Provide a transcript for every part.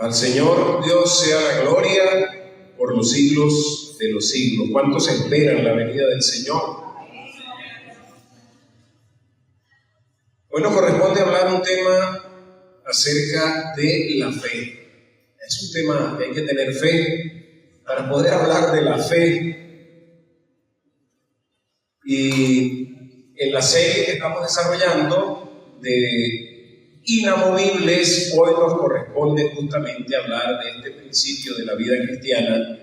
Al Señor Dios sea la gloria por los siglos de los siglos. ¿Cuántos esperan la venida del Señor? Hoy nos corresponde hablar un tema acerca de la fe. Es un tema que hay que tener fe para poder hablar de la fe. Y en la serie que estamos desarrollando de inamovibles, hoy nos corresponde justamente hablar de este principio de la vida cristiana,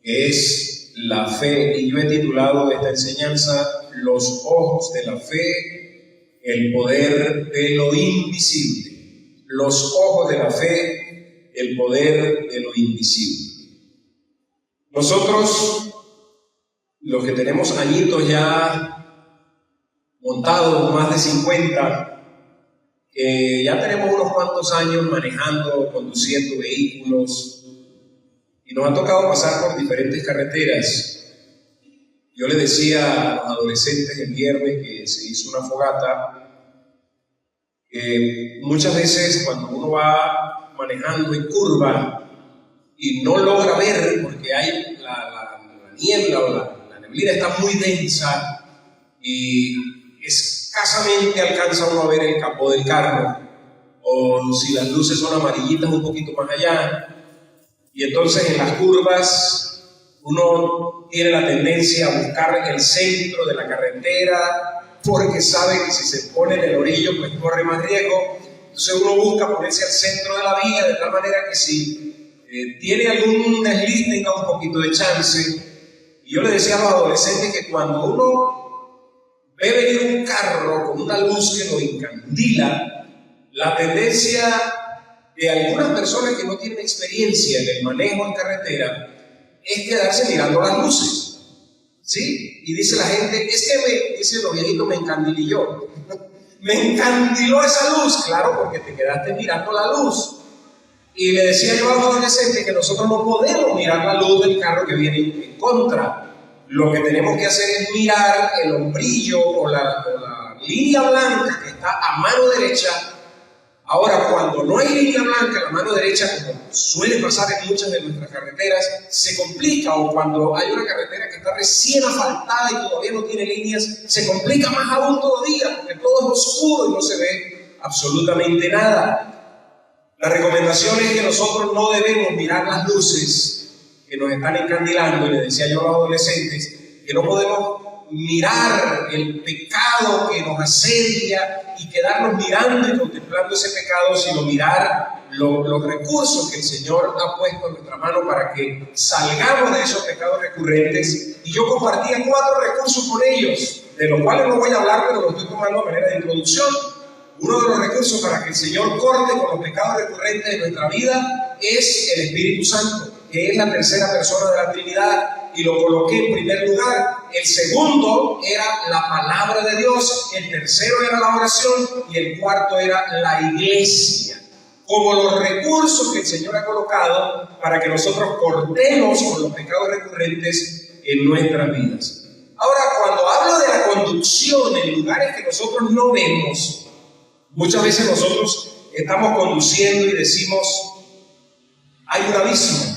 que es la fe. Y yo he titulado esta enseñanza Los ojos de la fe, el poder de lo invisible. Los ojos de la fe, el poder de lo invisible. Nosotros, los que tenemos añitos ya montados, más de 50, ya tenemos unos cuantos años manejando, conduciendo vehículos, y nos ha tocado pasar por diferentes carreteras. Yo le decía a los adolescentes el viernes que se hizo una fogata, que muchas veces cuando uno va manejando en curva y no logra ver porque hay la niebla o la neblina está muy densa y escasamente alcanza uno a ver el capó del carro, o si las luces son amarillitas un poquito más allá, y entonces en las curvas uno tiene la tendencia a buscar el centro de la carretera porque sabe que si se pone en el orillo pues corre más riesgo. Entonces uno busca ponerse al centro de la vía de tal manera que si tiene algún desliz tenga un poquito de chance. Y yo le decía a los adolescentes que cuando uno ve venir un carro con una luz que lo encandila, la tendencia de algunas personas que no tienen experiencia en el manejo en carretera es quedarse mirando las luces, ¿sí? Y dice la gente, es que dice los viejitos, me encandiló. Me encandiló esa luz, claro, porque te quedaste mirando la luz. Y le decía yo a los adolescentes que nosotros no podemos mirar la luz del carro que viene en contra. Lo que tenemos que hacer es mirar el hombrillo o la línea blanca que está a mano derecha. Ahora, cuando no hay línea blanca a la mano derecha, como suele pasar en muchas de nuestras carreteras, se complica, o cuando hay una carretera que está recién asfaltada y todavía no tiene líneas, se complica más aún todavía, porque todo es oscuro y no se ve absolutamente nada. La recomendación es que nosotros no debemos mirar las luces que nos están encandilando, y le decía yo a los adolescentes que no podemos mirar el pecado que nos asedia y quedarnos mirando y contemplando ese pecado, sino mirar los recursos que el Señor ha puesto en nuestra mano para que salgamos de esos pecados recurrentes. Y yo compartía 4 recursos con ellos, de los cuales no voy a hablar, pero los estoy tomando a manera de introducción. Uno de los recursos para que el Señor corte con los pecados recurrentes de nuestra vida es el Espíritu Santo, que es la tercera persona de la Trinidad, y lo coloqué en primer lugar. El segundo era la palabra de Dios, el tercero era la oración y el cuarto era la iglesia, como los recursos que el Señor ha colocado para que nosotros cortemos con los pecados recurrentes en nuestras vidas. Ahora, cuando hablo de la conducción en lugares que nosotros no vemos, muchas veces nosotros estamos conduciendo y decimos, hay un abismo.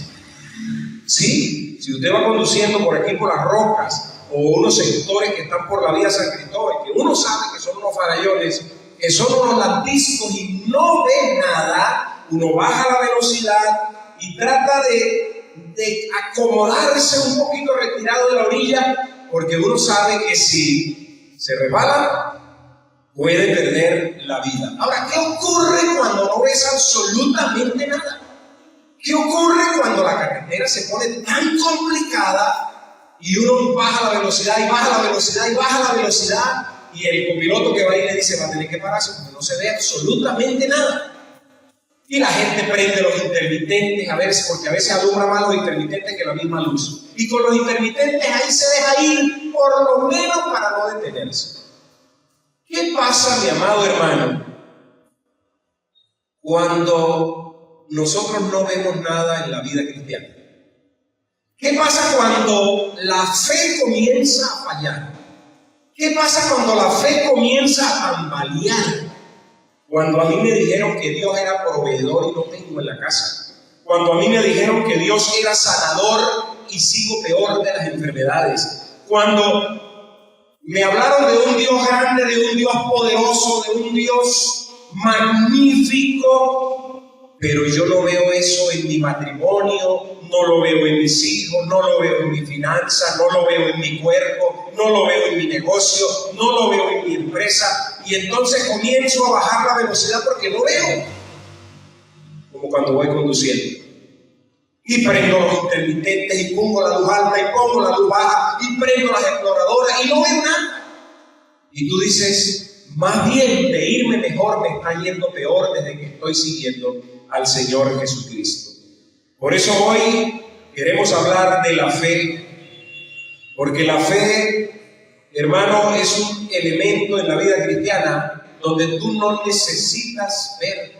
Sí, si usted va conduciendo por aquí por las rocas o unos sectores que están por la vía San Cristóbal, que uno sabe que son unos farallones, que son unos lantiscos y no ve nada, uno baja la velocidad y trata de acomodarse un poquito retirado de la orilla, porque uno sabe que si se resbala puede perder la vida. Ahora, ¿qué ocurre cuando no ves absolutamente nada? ¿Qué ocurre cuando la carretera se pone tan complicada y uno baja la velocidad y baja la velocidad y baja la velocidad, y el copiloto que va ahí le dice va a tener que pararse porque no se ve absolutamente nada? Y la gente prende los intermitentes, porque a veces alumbra más los intermitentes que la misma luz. Y con los intermitentes ahí se deja ir, por lo menos para no detenerse. ¿Qué pasa, mi amado hermano, cuando nosotros no vemos nada en la vida cristiana? ¿Qué pasa cuando la fe comienza a fallar? ¿Qué pasa cuando la fe comienza a tambalear? Cuando a mí me dijeron que Dios era proveedor y no tengo en la casa. Cuando a mí me dijeron que Dios era sanador y sigo peor de las enfermedades. Cuando me hablaron de un Dios grande, de un Dios poderoso, de un Dios magnífico, pero yo no veo eso en mi matrimonio, no lo veo en mis hijos, no lo veo en mi finanza, no lo veo en mi cuerpo, no lo veo en mi negocio, no lo veo en mi empresa, y entonces comienzo a bajar la velocidad porque no veo, como cuando voy conduciendo. Y prendo los intermitentes, y pongo la luz alta, y pongo la luz baja, y prendo las exploradoras, y no veo nada. Y tú dices, más bien de irme mejor me está yendo peor desde que estoy siguiendo al Señor Jesucristo. Por eso hoy queremos hablar de la fe, porque la fe, hermano, es un elemento en la vida cristiana donde tú no necesitas ver.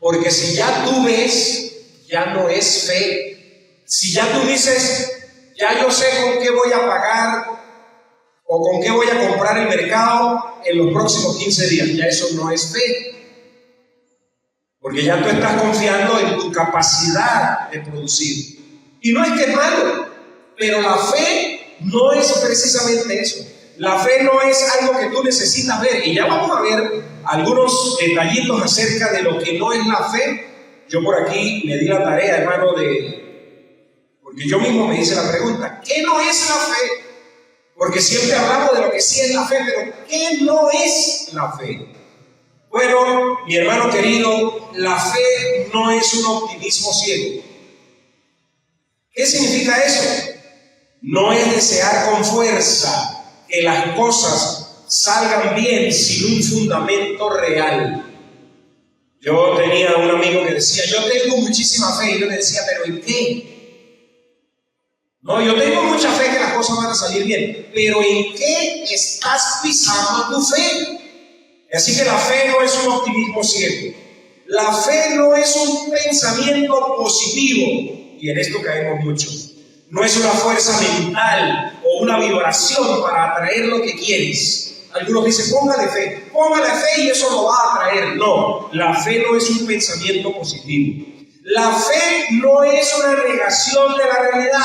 Porque si ya tú ves, ya no es fe. Si ya tú dices, ya yo sé con qué voy a pagar o con qué voy a comprar el mercado en los próximos 15 días, ya eso no es fe. Porque ya tú estás confiando en tu capacidad de producir. Y no es que es malo, pero la fe no es precisamente eso. La fe no es algo que tú necesitas ver. Y ya vamos a ver algunos detallitos acerca de lo que no es la fe. Yo por aquí me di la tarea, hermano, porque yo mismo me hice la pregunta, ¿qué no es la fe? Porque siempre hablamos de lo que sí es la fe, pero ¿qué no es la fe? Bueno, mi hermano querido, la fe no es un optimismo ciego. ¿Qué significa eso? No es desear con fuerza que las cosas salgan bien sin un fundamento real. Yo tenía un amigo que decía, yo tengo muchísima fe, y yo le decía, ¿pero en qué? No, yo tengo mucha fe que las cosas van a salir bien, pero ¿en qué estás pisando tu fe? Así que la fe no es un optimismo ciego. La fe no es un pensamiento positivo, y en esto caemos mucho. No es una fuerza mental o una vibración para atraer lo que quieres. Algunos dicen, póngale fe y eso lo va a atraer. No, la fe no es un pensamiento positivo. La fe no es una negación de la realidad.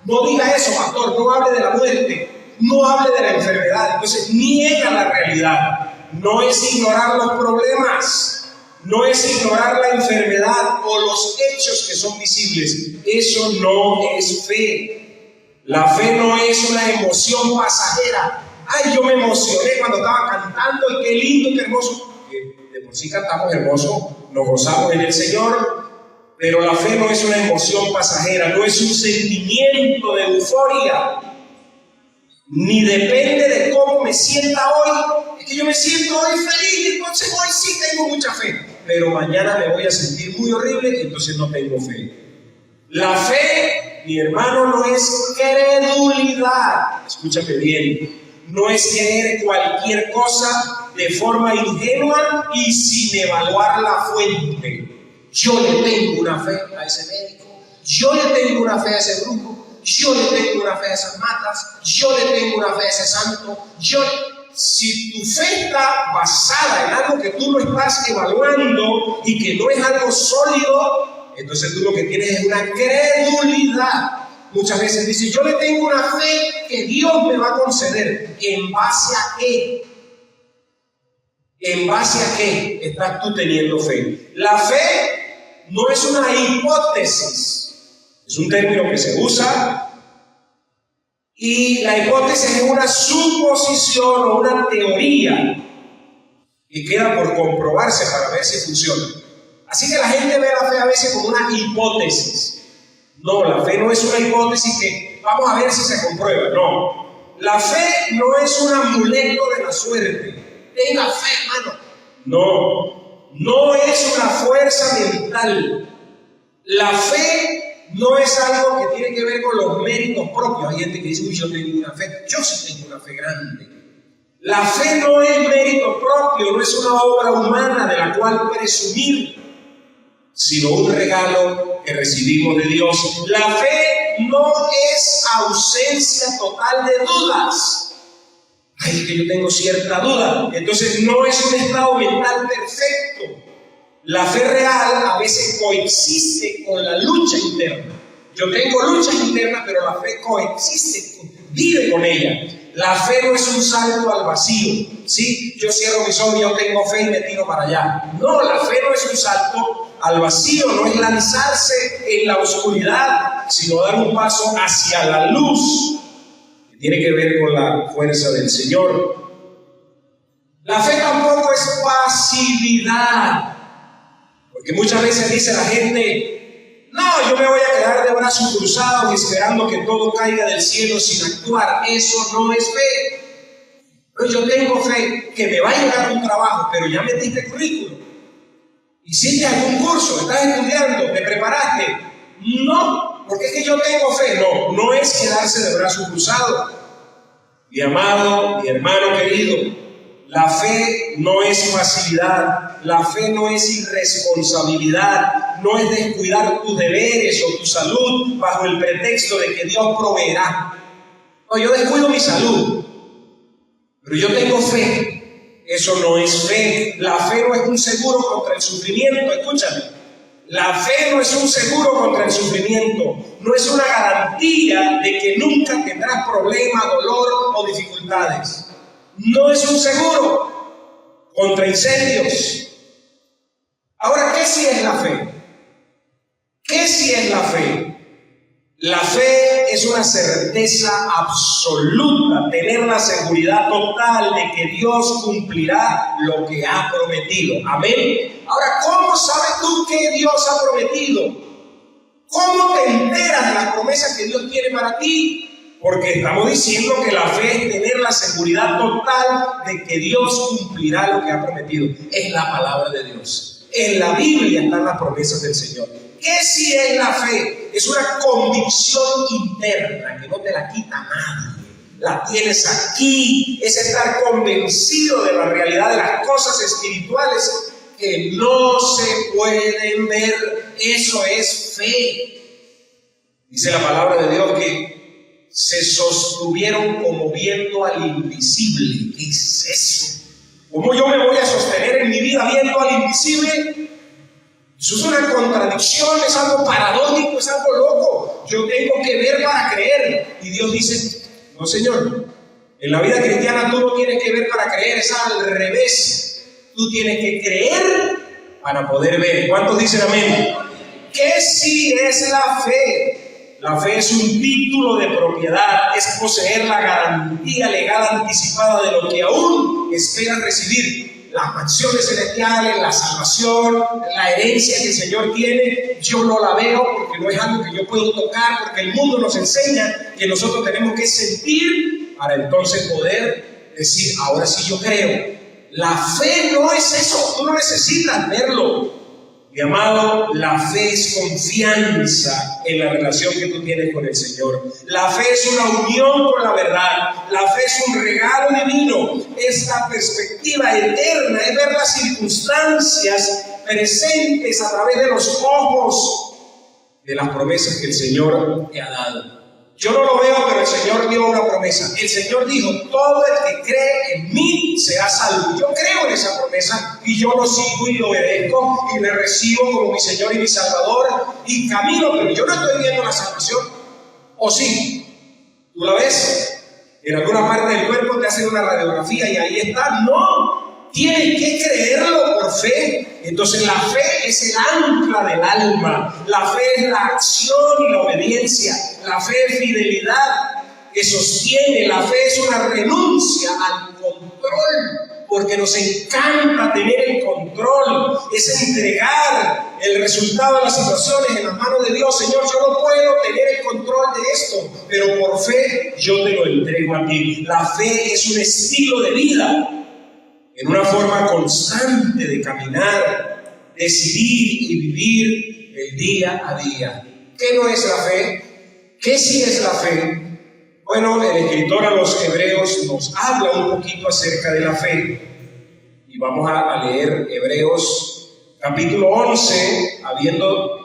No diga eso, pastor, no hable de la muerte, no hable de la enfermedad. Entonces, niega la realidad. No es ignorar los problemas, no es ignorar la enfermedad o los hechos que son visibles. Eso no es fe. La fe no es una emoción pasajera. Ay, yo me emocioné cuando estaba cantando y qué lindo, qué hermoso. De por sí cantamos hermoso, nos gozamos en el Señor, pero la fe no es una emoción pasajera, no es un sentimiento de euforia, ni depende de cómo me sienta hoy. Es que yo me siento hoy feliz, entonces hoy sí tengo mucha fe, pero mañana me voy a sentir muy horrible, entonces no tengo fe. La fe, mi hermano, no es credulidad. Escúchame bien. No es creer cualquier cosa de forma ingenua y sin evaluar la fuente. Yo le tengo una fe a ese médico, yo le tengo una fe a ese grupo, yo le tengo una fe a esas matas, yo le tengo una fe a ese santo. Si tu fe está basada en algo que tú no estás evaluando y que no es algo sólido, entonces tú lo que tienes es una credulidad. Muchas veces dice, yo le tengo una fe que Dios me va a conceder. ¿En base a qué? ¿En base a qué estás tú teniendo fe? La fe no es una hipótesis, es un término que se usa, y la hipótesis es una suposición o una teoría que queda por comprobarse para ver si funciona. Así que la gente ve la fe a veces como una hipótesis. No, la fe no es una hipótesis que vamos a ver si se comprueba. No, la fe no es un amuleto de la suerte. Tenga fe, hermano. No es una fuerza mental. La fe no es algo que tiene que ver con los méritos propios. Hay gente que dice, uy, yo tengo una fe. Yo sí tengo una fe grande. La fe no es mérito propio, no es una obra humana de la cual presumir, sino un regalo que recibimos de Dios. La fe no es ausencia total de dudas. Ay, es que yo tengo cierta duda. Entonces no es un estado mental perfecto. La fe real a veces coexiste con la lucha interna. Yo tengo luchas internas, pero la fe coexiste, vive con ella. La fe no es un salto al vacío, ¿sí? Yo cierro mis ojos, yo tengo fe y me tiro para allá. No, la fe no es un salto al vacío, no es lanzarse en la oscuridad, sino dar un paso hacia la luz, que tiene que ver con la fuerza del Señor. La fe tampoco es pasividad, porque muchas veces dice la gente: no, yo me voy a quedar de brazos cruzados esperando que todo caiga del cielo sin actuar. Eso no es fe. Pero yo tengo fe que me va a llegar un trabajo, pero ya metiste currículum, hiciste algún curso, estás estudiando, te preparaste. No, porque es que yo tengo fe. No, no es quedarse de brazos cruzados. Mi amado, mi hermano querido, la fe no es pasividad, la fe no es irresponsabilidad, no es descuidar tus deberes o tu salud bajo el pretexto de que Dios proveerá. No, yo descuido mi salud, pero yo tengo fe. Eso no es fe. La fe no es un seguro contra el sufrimiento. Escúchame, la fe no es un seguro contra el sufrimiento, no es una garantía de que nunca tendrás problemas, dolor o dificultades. No es un seguro contra incendios. Ahora, ¿qué sí es la fe? ¿Qué sí es la fe? La fe es una certeza absoluta, tener la seguridad total de que Dios cumplirá lo que ha prometido. Amén. Ahora, ¿cómo sabes tú que Dios ha prometido? ¿Cómo te enteras de las promesas que Dios tiene para ti? Porque estamos diciendo que la fe es tener la seguridad total de que Dios cumplirá lo que ha prometido. Es la palabra de Dios. En la Biblia están las promesas del Señor. ¿Qué sí es la fe? Es una convicción interna que no te la quita nadie. La tienes aquí. Es estar convencido de la realidad de las cosas espirituales que no se pueden ver. Eso es fe. Dice la palabra de Dios que se sostuvieron como viendo al invisible. ¿Qué es eso? ¿Cómo yo me voy a sostener en mi vida viendo al invisible? Eso es una contradicción, es algo paradójico, es algo loco. Yo tengo que ver para creer. Y Dios dice: no, Señor, en la vida cristiana tú no tienes que ver para creer, es al revés. Tú tienes que creer para poder ver. ¿Cuántos dicen amén? ¿Qué sí es la fe? La fe es un título de propiedad, es poseer la garantía legal anticipada de lo que aún esperas recibir. Las mansiones celestiales, la salvación, la herencia que el Señor tiene, yo no la veo porque no es algo que yo puedo tocar, porque el mundo nos enseña que nosotros tenemos que sentir para entonces poder decir: ahora sí yo creo. La fe no es eso, tú no necesitas verlo. Mi amado, la fe es confianza en la relación que tú tienes con el Señor. La fe es una unión con la verdad. La fe es un regalo divino. Es la perspectiva eterna, es ver las circunstancias presentes a través de los ojos de las promesas que el Señor te ha dado. Yo no lo veo, pero el Señor dio una promesa. El Señor dijo: todo el que cree en mí será salvo. Yo creo en esa promesa y yo lo sigo y lo obedezco y le recibo como mi Señor y mi Salvador y camino, pero yo no estoy viendo la salvación. ¿O sí? ¿Tú la ves? En alguna parte del cuerpo te hacen una radiografía y ahí está. No, tienes que creerlo por fe. Entonces la fe es el ancla del alma. La fe es la acción y la obediencia. La fe es fidelidad que sostiene. La fe es una renuncia al control, porque nos encanta tener el control. Es entregar el resultado de las situaciones en las manos de Dios. Señor, yo no puedo tener el control de esto, pero por fe yo te lo entrego a ti. La fe es un estilo de vida, en una forma constante de caminar, decidir y vivir el día a día. ¿Qué no es la fe? ¿Qué sí es la fe? Bueno, el escritor a los Hebreos nos habla un poquito acerca de la fe. Y vamos a leer Hebreos capítulo 11, habiendo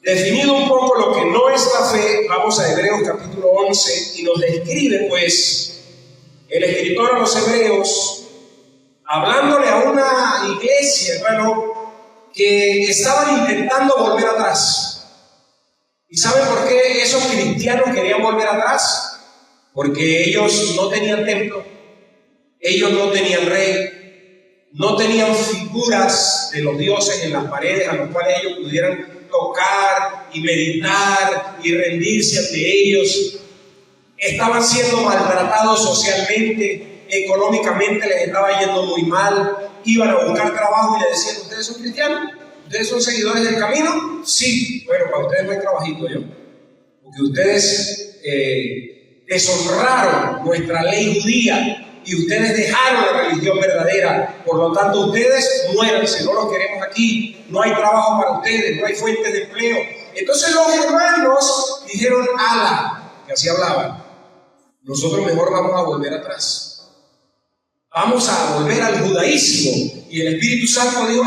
definido un poco lo que no es la fe. Vamos a Hebreos capítulo 11 y nos describe pues el escritor a los Hebreos, hablándole a una iglesia, hermano, que estaban intentando volver atrás. ¿Y saben por qué esos cristianos querían volver atrás? Porque ellos no tenían templo, ellos no tenían rey, no tenían figuras de los dioses en las paredes a los cuales ellos pudieran tocar y meditar y rendirse ante ellos. Estaban siendo maltratados socialmente, económicamente les estaba yendo muy mal. Iban a buscar trabajo y le decían: ¿ustedes son cristianos? ¿Ustedes son seguidores del camino? Sí. Bueno, para ustedes no hay trabajito, yo. Porque ustedes deshonraron nuestra ley judía y ustedes dejaron la religión verdadera. Por lo tanto, ustedes muéranse, no los queremos aquí. No hay trabajo para ustedes, no hay fuentes de empleo. Entonces los hermanos dijeron: ala, que así hablaban, nosotros mejor vamos a volver atrás. Vamos a volver al judaísmo. Y el Espíritu Santo dijo: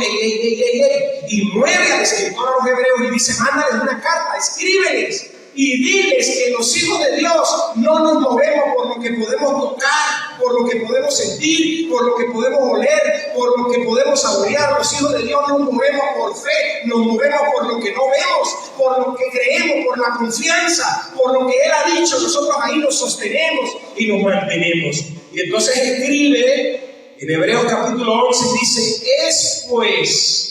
y mueve al escritor a los hebreos y dice: mándales una carta, escríbeles y diles que los hijos de Dios no nos movemos por lo que podemos tocar, por lo que podemos sentir, por lo que podemos oler, por lo que podemos saborear. Los hijos de Dios nos movemos por fe, nos movemos por lo que no vemos, por lo que creemos, por la confianza, por lo que Él ha dicho. Nosotros ahí nos sostenemos y nos mantenemos. Y entonces escribe en Hebreos capítulo 11, dice: es pues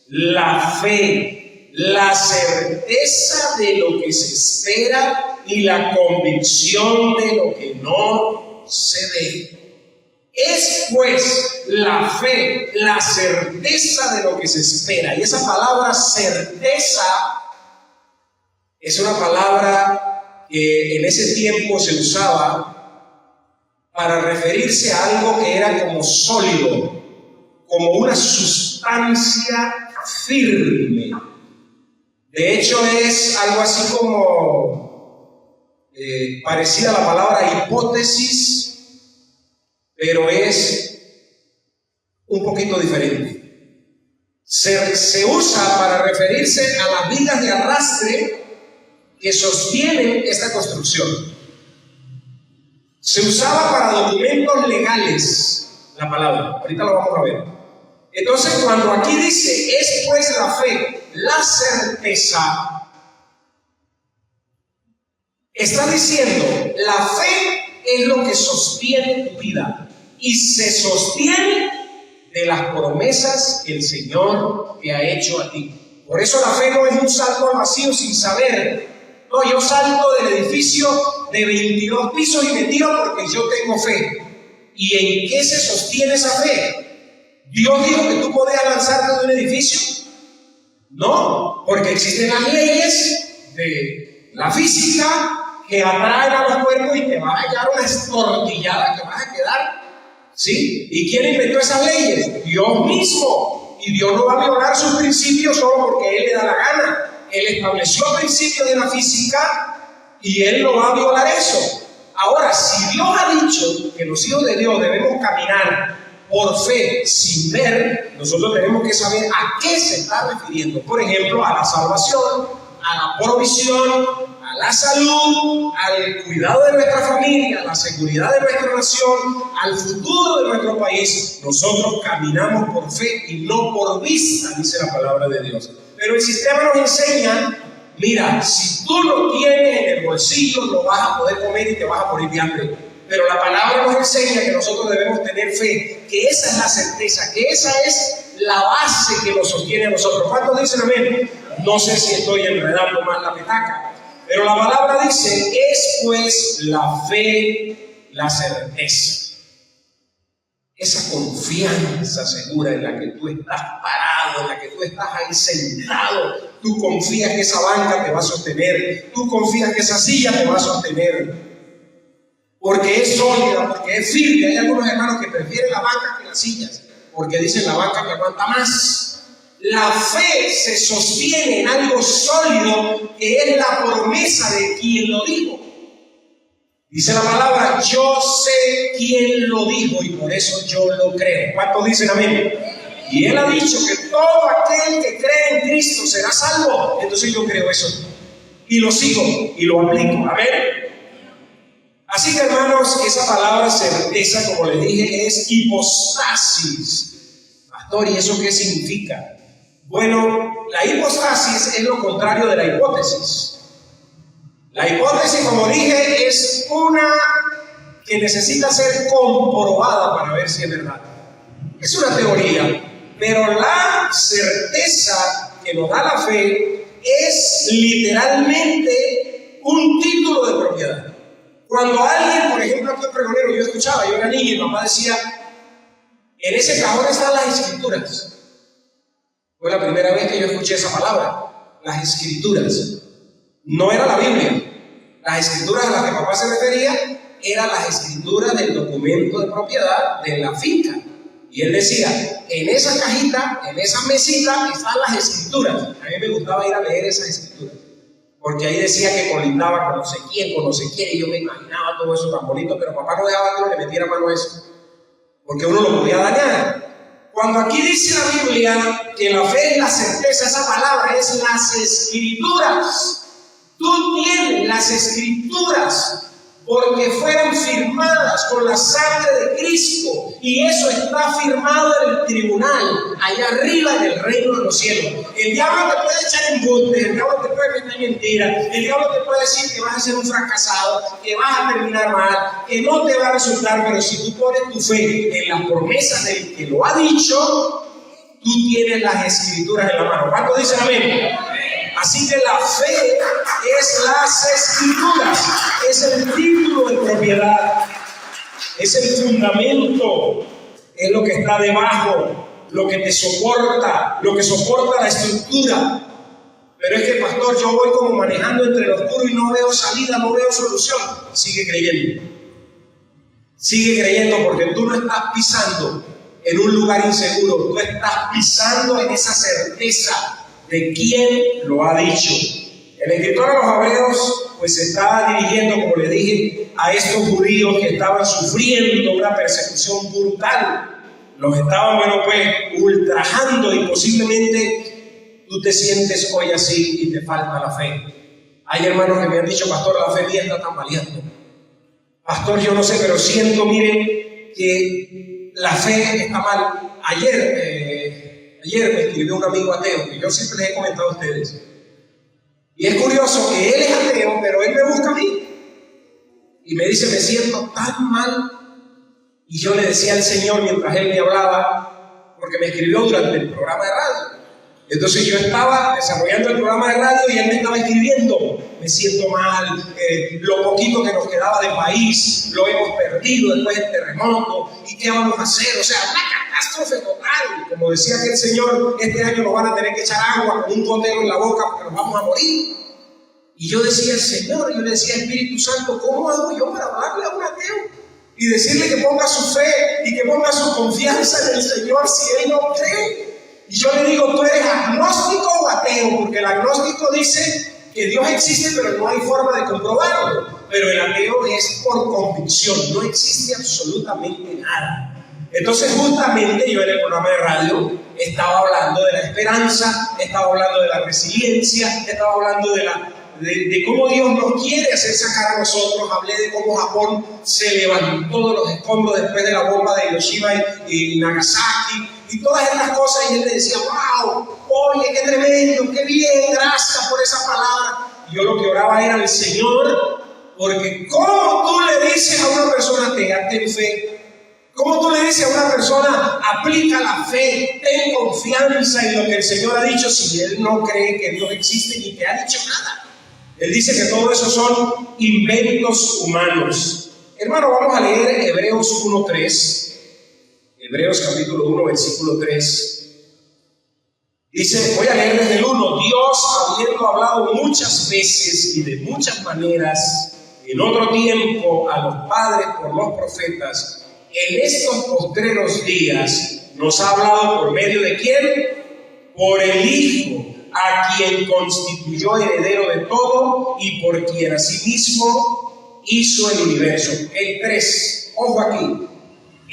la fe, la certeza de lo que se espera y la convicción de lo que no se ve. Es pues la fe, la certeza de lo que se espera. Y esa palabra certeza es una palabra que en ese tiempo se usaba para referirse a algo que era como sólido, como una sustancia firme. De hecho, es algo así como parecida a la palabra hipótesis, pero es un poquito diferente. Se usa para referirse a las vigas de arrastre que sostienen esta construcción. Se usaba para documentos legales la palabra. Ahorita lo vamos a ver. Entonces, cuando aquí dice: es pues la fe, la certeza, está diciendo: la fe es lo que sostiene tu vida y se sostiene de las promesas que el Señor te ha hecho a ti. Por eso la fe no es un salto al vacío sin saber. No, yo salto del edificio de 22 pisos y me tiro porque yo tengo fe. ¿Y en qué se sostiene esa fe? ¿Dios dijo que tú podías lanzarte de un edificio? No, porque existen las leyes de la física que atraen a los cuerpos y te vas a hallar una estortillada que vas a quedar. ¿Sí? ¿Y quién inventó esas leyes? Dios mismo. Y Dios no va a violar sus principios solo porque Él le da la gana. Él estableció principios de la física y Él no va a violar eso. Ahora, si Dios ha dicho que los hijos de Dios debemos caminar por fe sin ver, nosotros tenemos que saber a qué se está refiriendo. Por ejemplo, a la salvación, a la provisión, a la salud, al cuidado de nuestra familia, a la seguridad de nuestra nación, al futuro de nuestro país. Nosotros caminamos por fe y no por vista, dice la palabra de Dios. Pero el sistema nos enseña: mira, si tú lo tienes en el bolsillo, lo vas a poder comer y te vas a morir de hambre. Pero la palabra nos enseña que nosotros debemos tener fe, que esa es la certeza, que esa es la base que nos sostiene a nosotros. ¿Cuántos dicen amén? No sé si estoy enredando más la petaca, pero la palabra dice: es pues la fe, la certeza. Esa confianza segura en la que tú estás parado, en la que tú estás ahí sentado. Tú confías que esa banca te va a sostener. Tú confías que esa silla te va a sostener. Porque es sólida, porque es firme. Hay algunos hermanos que prefieren la banca que las sillas, porque dicen la banca que aguanta más. La fe se sostiene en algo sólido, que es la promesa de quien lo dijo. Dice la palabra: yo sé quién lo dijo y por eso yo lo creo. ¿Cuántos dicen amén? Y Él ha dicho que todo aquel que cree en Cristo será salvo. Entonces yo creo eso y lo sigo y lo aplico. Amén. Así que, hermanos, esa palabra certeza, como les dije, es hipostasis. Pastor, ¿y eso qué significa? Bueno, la hipostasis es lo contrario de la hipótesis. La hipótesis, como dije, es una que necesita ser comprobada para ver si es verdad. Es una teoría, pero la certeza que nos da la fe es literalmente un título de propiedad. Cuando alguien, por ejemplo, aquí en Pregonero, yo escuchaba, yo era niño y mi mamá decía, en ese cajón están las escrituras. Fue la primera vez que yo escuché esa palabra, las escrituras. No era la Biblia. Las escrituras a las que papá se refería eran las escrituras del documento de propiedad de la finca. Y él decía, en esa cajita, en esa mesita están las escrituras. A mí me gustaba ir a leer esas escrituras, porque ahí decía que colindaba con no sé quién, y yo me imaginaba todo eso tan bonito, pero papá no dejaba que uno le metiera mano a eso, porque uno lo podía dañar. Cuando aquí dice la Biblia que la fe es la certeza, esa palabra es las escrituras. Tú tienes las escrituras porque fueron firmadas con la sangre de Cristo, y eso está firmado en el tribunal, allá arriba en el reino de los cielos. El diablo te puede echar embustes, el diablo te puede meter mentiras, el diablo te puede decir que vas a ser un fracasado, que vas a terminar mal, que no te va a resultar, pero si tú pones tu fe en las promesas del que lo ha dicho, tú tienes las escrituras en la mano. ¿Cuántos dicen amén? Así que la fe es las escrituras, es el título de propiedad, es el fundamento, es lo que está debajo, lo que te soporta, lo que soporta la estructura. Pero es que, pastor, yo voy como manejando entre lo oscuro y no veo salida, no veo solución. Sigue creyendo, porque tú no estás pisando en un lugar inseguro, tú estás pisando en esa certeza de quién lo ha dicho. El escritor a los Hebreos pues se está dirigiendo, como le dije, a estos judíos que estaban sufriendo una persecución brutal. Los estaban, ultrajando, y posiblemente tú te sientes hoy así y te falta la fe. Hay hermanos que me han dicho, pastor, la fe mía está tambaleando. Pastor, yo no sé, pero siento, miren, que la fe está mal. Ayer me escribió un amigo ateo, que yo siempre les he comentado a ustedes. Y es curioso que él es ateo, pero él me busca a mí. Y me dice, me siento tan mal. Y yo le decía al Señor mientras él me hablaba, porque me escribió durante el programa de radio. Entonces yo estaba desarrollando el programa de radio y él me estaba escribiendo, me siento mal, lo poquito que nos quedaba de país lo hemos perdido después del terremoto, ¿y qué vamos a hacer? O sea, una catástrofe total. Como decía aquel señor, este año nos van a tener que echar agua con un gotero en la boca porque nos vamos a morir. Y yo decía, Señor, yo le decía, Espíritu Santo, ¿cómo hago yo para hablarle a un ateo? Y decirle que ponga su fe y que ponga su confianza en el Señor si él no cree. Y yo le digo, ¿tú eres agnóstico o ateo? Porque el agnóstico dice que Dios existe, pero no hay forma de comprobarlo. Pero el ateo es por convicción, no existe absolutamente nada. Entonces, justamente yo en el programa de radio estaba hablando de la esperanza, estaba hablando de la resiliencia, estaba hablando de cómo Dios nos quiere hacer sacar a nosotros. Hablé de cómo Japón se levantó de los escombros después de la bomba de Hiroshima y Nagasaki, y todas estas cosas, y él le decía, wow, oye, qué tremendo, qué bien, gracias por esa palabra. Y yo lo que oraba era al Señor, porque ¿cómo tú le dices a una persona, ten fe? ¿Cómo tú le dices a una persona, aplica la fe, ten confianza en lo que el Señor ha dicho, si él no cree que Dios existe ni que ha dicho nada? Él dice que todo eso son inventos humanos. Hermano, vamos a leer Hebreos 1:3. Hebreos capítulo 1, versículo 3. Dice, voy a leer desde el 1. Dios, habiendo hablado muchas veces y de muchas maneras en otro tiempo a los padres por los profetas, en estos postreros días nos ha hablado por medio de ¿quién? Por el Hijo, a quien constituyó heredero de todo y por quien asimismo hizo el universo. El 3, ojo aquí.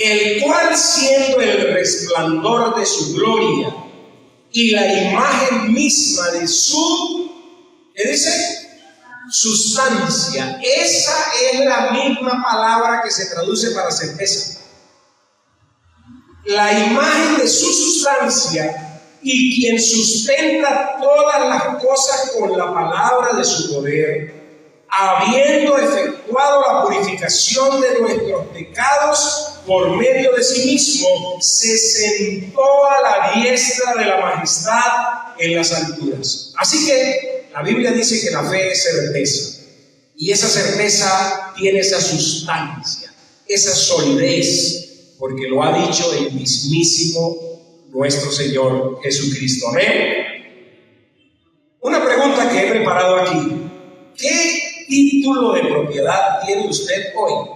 El cual, siendo el resplandor de su gloria y la imagen misma de su, ¿qué dice? Sustancia. Esa es la misma palabra que se traduce para certeza. La imagen de su sustancia y quien sustenta todas las cosas con la palabra de su poder, habiendo efectuado la purificación de nuestros pecados por medio de sí mismo, se sentó a la diestra de la majestad en las alturas. Así que la Biblia dice que la fe es certeza, y esa certeza tiene esa sustancia, esa solidez, porque lo ha dicho el mismísimo nuestro Señor Jesucristo. Amén. Una pregunta que he preparado aquí: ¿qué título de propiedad tiene usted hoy?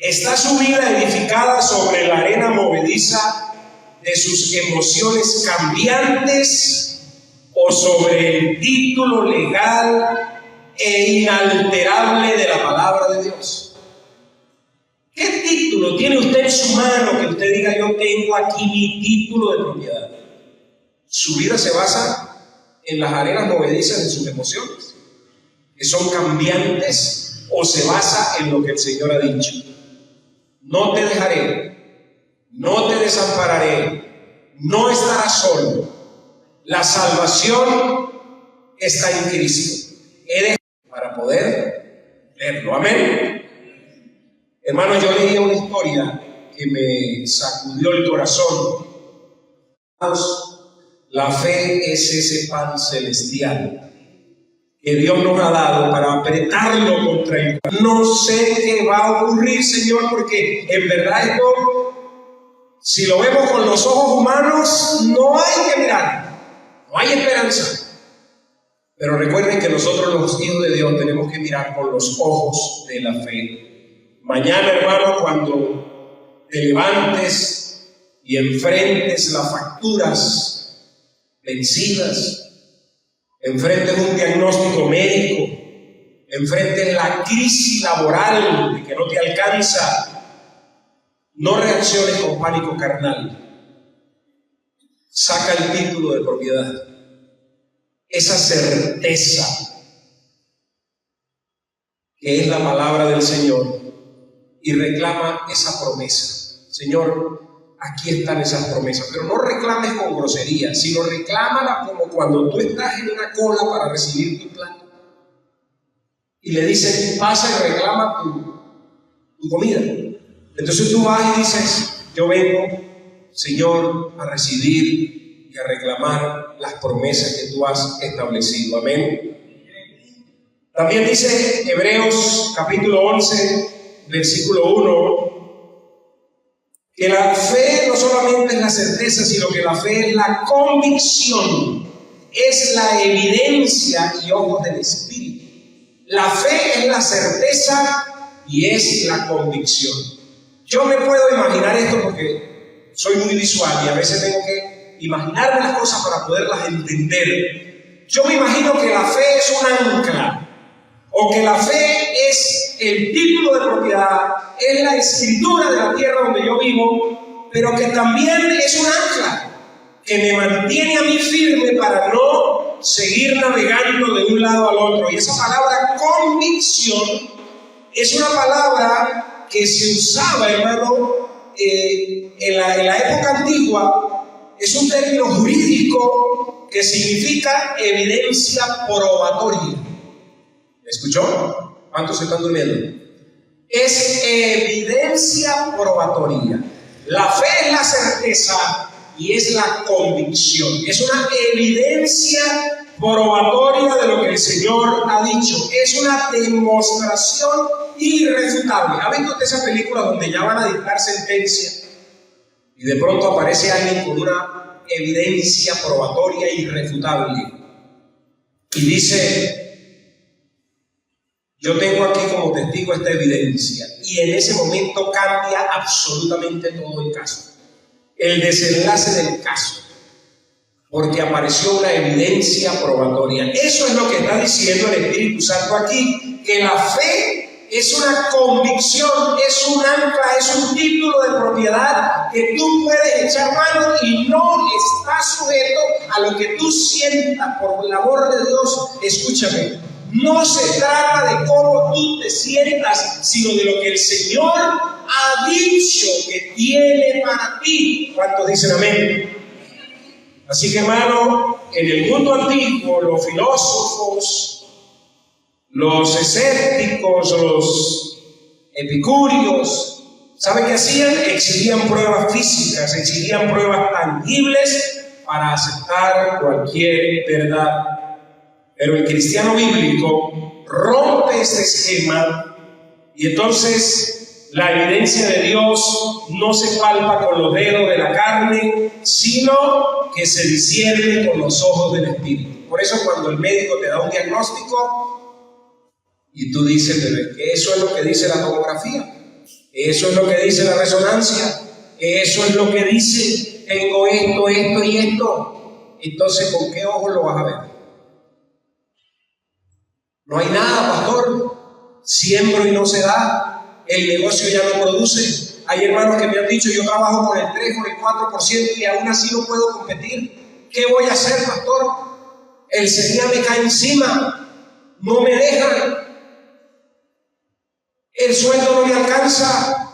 ¿Está su vida edificada sobre la arena movediza de sus emociones cambiantes o sobre el título legal e inalterable de la palabra de Dios? ¿Qué título tiene usted en su mano que usted diga: yo tengo aquí mi título de propiedad? ¿Su vida se basa en las arenas movedizas de sus emociones, que son cambiantes, o se basa en lo que el Señor ha dicho? No te dejaré, no te desampararé, no estarás solo. La salvación está en Cristo. Eres para poder leerlo. Amén. Hermano, yo leí una historia que me sacudió el corazón. La fe es ese pan celestial que Dios nos ha dado para apretarlo contra el... No sé qué va a ocurrir, Señor, porque en verdad esto, si lo vemos con los ojos humanos, no hay que mirar, no hay esperanza. Pero recuerden que nosotros, los hijos de Dios, tenemos que mirar con los ojos de la fe. Mañana, hermano, cuando te levantes y enfrentes las facturas vencidas, enfrentes un diagnóstico médico, enfrentes la crisis laboral de que no te alcanza, no reacciones con pánico carnal. Saca el título de propiedad, esa certeza que es la palabra del Señor, y reclama esa promesa. Señor, aquí están esas promesas, pero no reclames con grosería, sino reclámala como cuando tú estás en una cola para recibir tu plato y le dices: pasa y reclama tu comida. Entonces tú vas y dices: yo vengo, Señor, a recibir y a reclamar las promesas que tú has establecido. Amén. También dice Hebreos capítulo 11 versículo 1, que la fe no solamente es la certeza, sino que la fe es la convicción, es la evidencia y ojos del Espíritu. La fe es la certeza y es la convicción. Yo me puedo imaginar esto porque soy muy visual y a veces tengo que imaginarme las cosas para poderlas entender. Yo me imagino que la fe es un ancla, o que la fe es el título de propiedad, es la escritura de la tierra donde yo vivo, pero que también es un ancla que me mantiene a mí firme para no seguir navegando de un lado al otro. Y esa palabra convicción es una palabra que se usaba, hermano, en la época antigua. Es un término jurídico que significa evidencia probatoria. ¿Escuchó? ¿Cuántos se están durmiendo? Es evidencia probatoria. La fe es la certeza y es la convicción. Es una evidencia probatoria de lo que el Señor ha dicho. Es una demostración irrefutable. ¿Ha visto esa película donde ya van a dictar sentencia y de pronto aparece alguien con una evidencia probatoria irrefutable y dice: yo tengo aquí como testigo esta evidencia? Y en ese momento cambia absolutamente todo el caso, el desenlace del caso, porque apareció una evidencia probatoria. Eso es lo que está diciendo el Espíritu Santo aquí, que la fe es una convicción, es un ancla, es un título de propiedad que tú puedes echar mano y no está sujeto a lo que tú sientas por el amor de Dios. Escúchame, No se trata de cómo tú te sientas, sino de lo que el Señor ha dicho que tiene para ti. ¿Cuántos dicen amén? Así que, hermano, en el mundo antiguo, los filósofos, los escépticos, los epicúreos, ¿saben qué hacían? Exigían pruebas físicas, exigían pruebas tangibles para aceptar cualquier verdad. Pero el cristiano bíblico rompe este esquema y entonces la evidencia de Dios no se palpa con los dedos de la carne, sino que se discierne con los ojos del Espíritu. Por eso cuando el médico te da un diagnóstico y tú dices, pero es que eso es lo que dice la tomografía, eso es lo que dice la resonancia, eso es lo que dice, tengo esto, esto y esto. Entonces, ¿con qué ojos lo vas a ver? No hay nada, pastor. Siembro y no se da. El negocio ya no produce. Hay hermanos que me han dicho, yo trabajo con el 3, con el 4% y aún así no puedo competir. ¿Qué voy a hacer, pastor? El Señor me cae encima. No me dejan. El sueldo no me alcanza.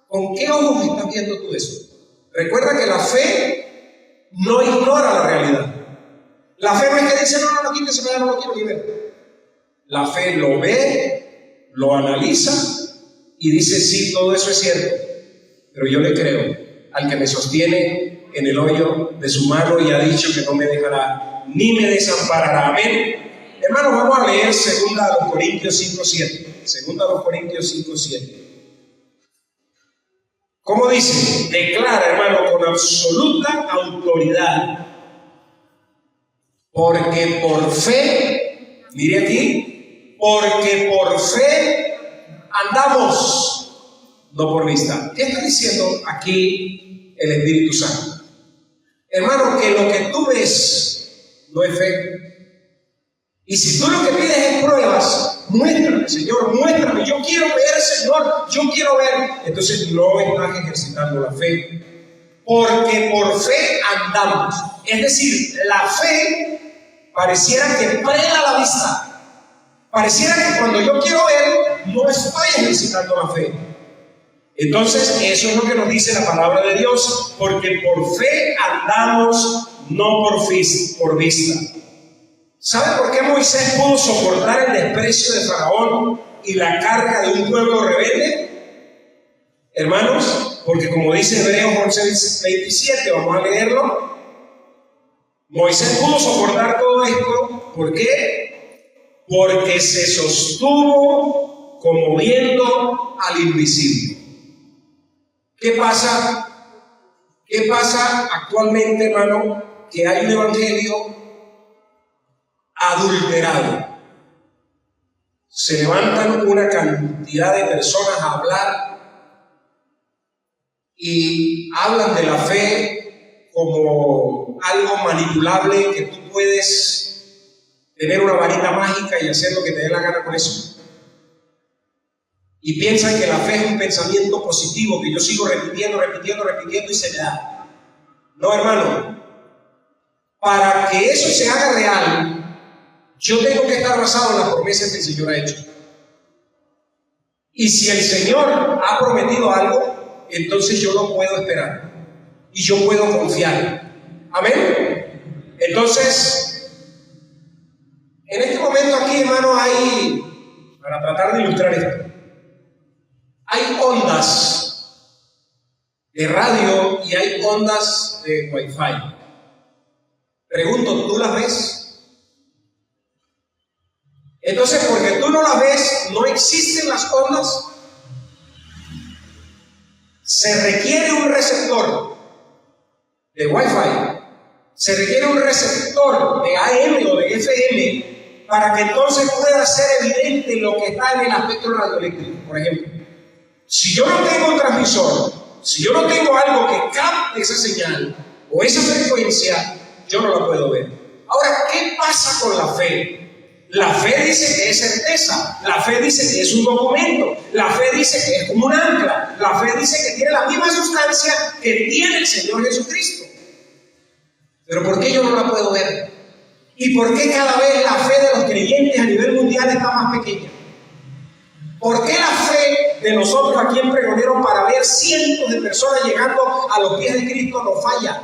¿Con qué ojos estás viendo tú eso? Recuerda que la fe no ignora la realidad. La fe no es que dice, no, quítese, no lo quiero ni ver. La fe lo ve, lo analiza y dice, sí, todo eso es cierto, pero yo le creo al que me sostiene en el hoyo de su mano y ha dicho que no me dejará ni me desamparará. Amén. Hermanos, vamos a leer 2 Corintios 5:7. 2 Corintios 5:7. ¿Cómo dice? Declara, hermano, con absoluta autoridad, porque por fe, mire aquí, porque por fe andamos, no por vista. ¿Qué está diciendo aquí el Espíritu Santo? Hermano, que lo que tú ves no es fe. Y si tú lo que pides es pruebas, muéstrame, Señor, muéstrame, yo quiero ver, Señor, yo quiero ver. Entonces no estás ejercitando la fe, porque por fe andamos. Es decir, la fe pareciera que prela la vista. Pareciera que cuando yo quiero ver, no estoy ejercitando la fe. Entonces, eso es lo que nos dice la palabra de Dios, porque por fe andamos, no por vista. ¿Sabe por qué Moisés pudo soportar el desprecio de Faraón y la carga de un pueblo rebelde? Hermanos, porque como dice Hebreos 11:27, vamos a leerlo. Moisés pudo soportar todo esto, ¿por qué? Porque se sostuvo como viendo al invisible. ¿Qué pasa? ¿Qué pasa actualmente, hermano? Que hay un evangelio adulterado. Se levantan una cantidad de personas a hablar y hablan de la fe como algo manipulable, que tú puedes tener una varita mágica y hacer lo que te dé la gana con eso. Y piensan que la fe es un pensamiento positivo que yo sigo repitiendo y se me da. No, hermano. Para que eso se haga real, yo tengo que estar basado en las promesas que el Señor ha hecho. Y si el Señor ha prometido algo, entonces yo lo puedo esperar. Y yo puedo confiar. Amén. Entonces, en este momento aquí, hermano, hay, para tratar de ilustrar esto, hay ondas de radio y hay ondas de Wi-Fi. Pregunto, ¿tú las ves? Entonces, porque tú no las ves, no existen las ondas. Se requiere un receptor de Wi-Fi, se requiere un receptor de AM o de FM para que entonces pueda ser evidente lo que está en el aspecto radioeléctrico. Por ejemplo, si yo no tengo un transmisor, si yo no tengo algo que capte esa señal o esa frecuencia, yo no la puedo ver. Ahora, ¿qué pasa con la fe? La fe dice que es certeza, la fe dice que es un documento, la fe dice que es como un ancla, la fe dice que tiene la misma sustancia que tiene el Señor Jesucristo. Pero ¿por qué yo no la puedo ver? ¿Y por qué cada vez la fe de los creyentes a nivel mundial mundial está más pequeña? ¿Por qué la fe de nosotros aquí en Pregonero para ver cientos de personas llegando a los pies de Cristo no falla?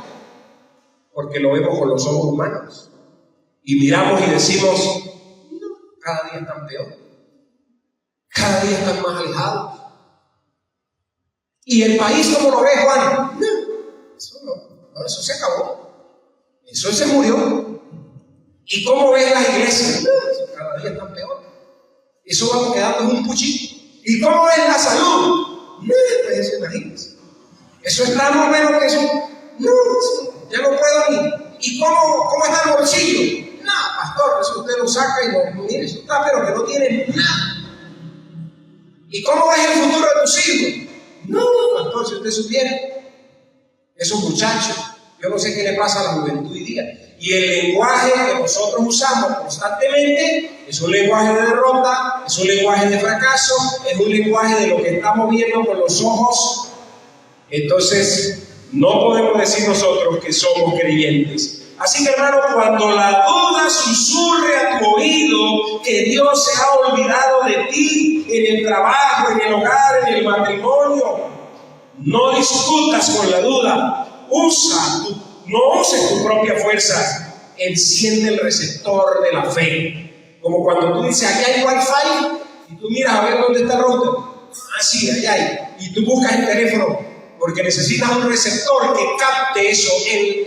Porque lo vemos con los ojos humanos. Y miramos y decimos, no, cada día están peor. Cada día están más alejados. ¿Y el país cómo lo ve, Juan? No, eso se acabó. Eso se murió. ¿Y cómo ves las iglesias? No, eso cada día están peor. Eso va quedando en un puchito. ¿Y cómo ves la salud? No, pues imagínense. Eso está más o menos que eso. No, ya no puedo ni. ¿Y cómo está el bolsillo? No, pastor, eso usted lo saca y lo mire, eso está, pero que no tiene nada. ¿Y cómo ves el futuro de tus hijos? No, pastor, si usted supiera, esos muchachos, yo no sé qué le pasa a la juventud hoy día. Y el lenguaje que nosotros usamos constantemente es un lenguaje de derrota, es un lenguaje de fracaso, es un lenguaje de lo que estamos viendo con los ojos. Entonces, no podemos decir nosotros que somos creyentes. Así que, hermano, cuando la duda susurre a tu oído que Dios se ha olvidado de ti en el trabajo, en el hogar, en el matrimonio, no discutas con la duda. No uses tu propia fuerza. Enciende el receptor de la fe. Como cuando tú dices, aquí hay wifi, y tú miras a ver dónde está el router. Ah, sí, allá hay. Y tú buscas el teléfono, porque necesitas un receptor que capte eso.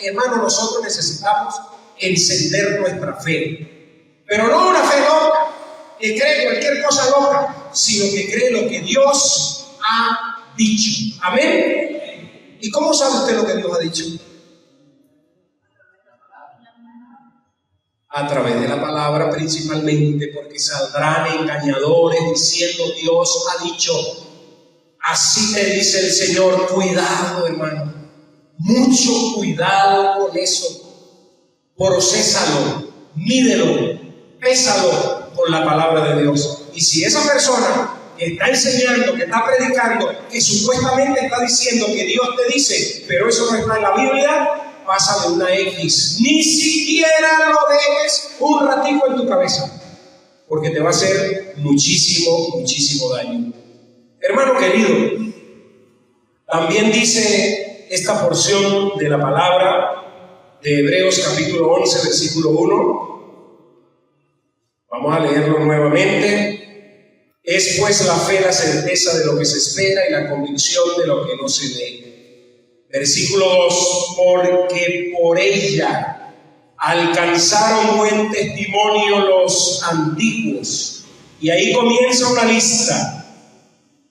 Hermano, nosotros necesitamos encender nuestra fe. Pero no una fe loca, que cree cualquier cosa loca, sino que cree lo que Dios ha dicho. ¿Amén? ¿Y cómo sabe usted lo que Dios ha dicho? A través de la palabra principalmente, porque saldrán engañadores diciendo Dios ha dicho. Así te dice el Señor. Cuidado, hermano, mucho cuidado con eso. Procésalo, mídelo, pésalo con la palabra de Dios. Y si esa persona que está enseñando, que está predicando, que supuestamente está diciendo que Dios te dice, pero eso no está en la Biblia, pasa de una X. Ni siquiera lo dejes un ratico en tu cabeza, porque te va a hacer muchísimo, muchísimo daño. Hermano querido, también dice esta porción de la palabra de Hebreos capítulo 11, versículo 1. Vamos a leerlo nuevamente. Es pues la fe la certeza de lo que se espera y la convicción de lo que no se ve. Versículo 2. Porque por ella alcanzaron buen testimonio los antiguos. Y ahí comienza una lista.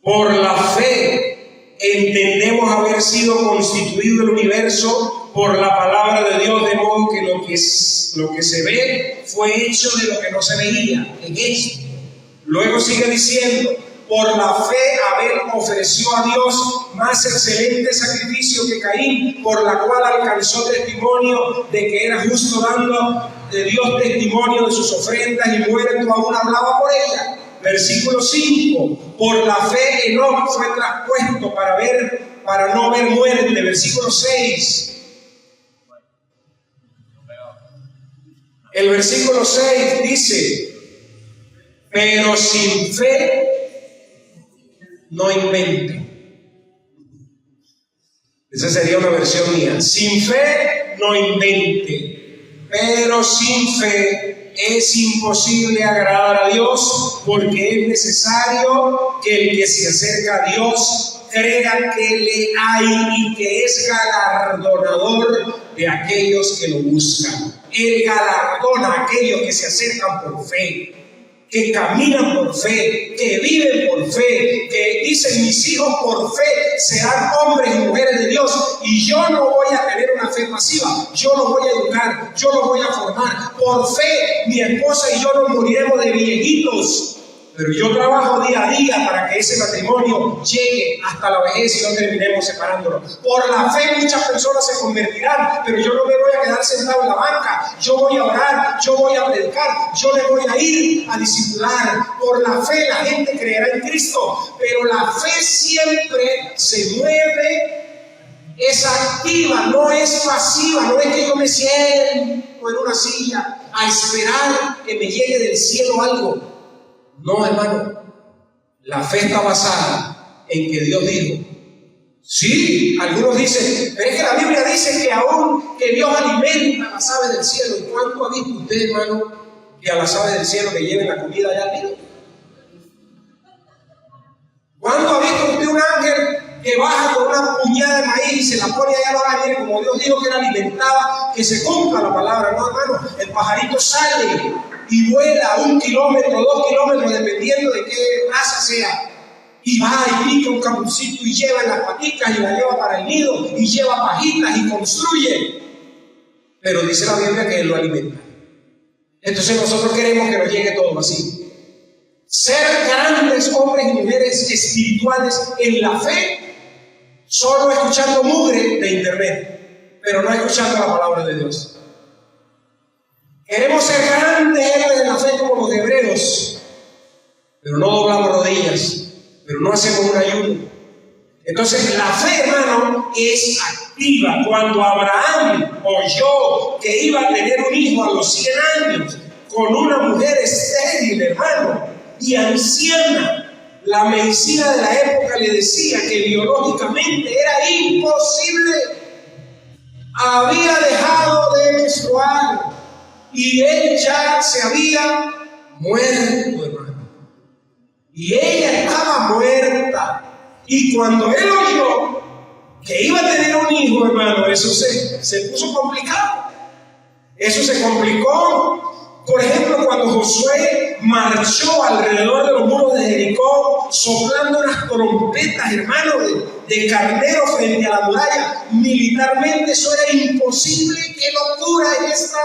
Por la fe entendemos haber sido constituido el universo por la palabra de Dios, de modo que lo que se ve fue hecho de lo que no se veía, en esto. Luego sigue diciendo, por la fe Abel ofreció a Dios más excelente sacrificio que Caín, por la cual alcanzó testimonio de que era justo, dando de Dios testimonio de sus ofrendas, y muerto aún hablaba por ella. Versículo 5, por la fe Enoc fue traspuesto para no ver muerte. Versículo 6. El versículo 6 dice, pero sin fe no invente. Esa sería una versión mía. Sin fe no invente, pero sin fe es imposible agradar a Dios, porque es necesario que el que se acerca a Dios crea que le hay y que es galardonador de aquellos que lo buscan. Él galardona a aquellos que se acercan por fe, que caminan por fe, que viven por fe, que dicen mis hijos por fe serán hombres y mujeres de Dios. Y yo no voy a tener una fe pasiva, yo los voy a educar, yo los voy a formar. Por fe mi esposa y yo nos moriremos de viejitos, pero yo trabajo día a día para que ese matrimonio llegue hasta la vejez y no terminemos separándonos. Por la fe muchas personas se convertirán, pero yo no me voy a quedar sentado en la banca. Yo voy a orar, yo voy a predicar, yo le voy a ir a discipular. Por la fe la gente creerá en Cristo, pero la fe siempre se mueve, es activa, no es pasiva. No es que yo me siento en una silla a esperar que me llegue del cielo algo. No, hermano. La fe está basada en que Dios dijo. Sí, algunos dicen, pero es que la Biblia dice que aún que Dios alimenta a las aves del cielo. ¿Y cuánto ha visto usted, hermano, que a las aves del cielo le lleven la comida allá arriba? ¿Cuánto ha visto usted un ángel que baja con una puñada de maíz y se la pone allá abajo, como Dios dijo que era alimentada, que se cumpla la palabra? No, hermano, el pajarito sale y vuela 1 kilómetro, 2 kilómetros, dependiendo de qué raza sea, y va y pica un capucito y lleva en las paticas y la lleva para el nido y lleva pajitas y construye. Pero dice la Biblia que Él lo alimenta. Entonces nosotros queremos que nos llegue todo así. Ser grandes hombres y mujeres espirituales en la fe, solo escuchando mugre de internet, pero no escuchando la palabra de Dios. Queremos ser grandes héroes de la fe como los hebreos, pero no doblamos rodillas, pero no hacemos un ayuno. Entonces la fe, hermano, es activa. Cuando Abraham oyó que iba a tener un hijo a los 100 años con una mujer estéril, hermano, y anciana, la medicina de la época le decía que biológicamente era imposible. Había dejado de menstruar y él ya se había muerto, hermano. Y ella estaba muerta. Y cuando él oyó que iba a tener un hijo, hermano, eso se puso complicado. Eso se complicó. Por ejemplo, cuando Josué marchó alrededor de los muros de Jericó, soplando unas trompetas, hermano, de carnero frente a la muralla, militarmente eso era imposible. ¡Qué locura es esta!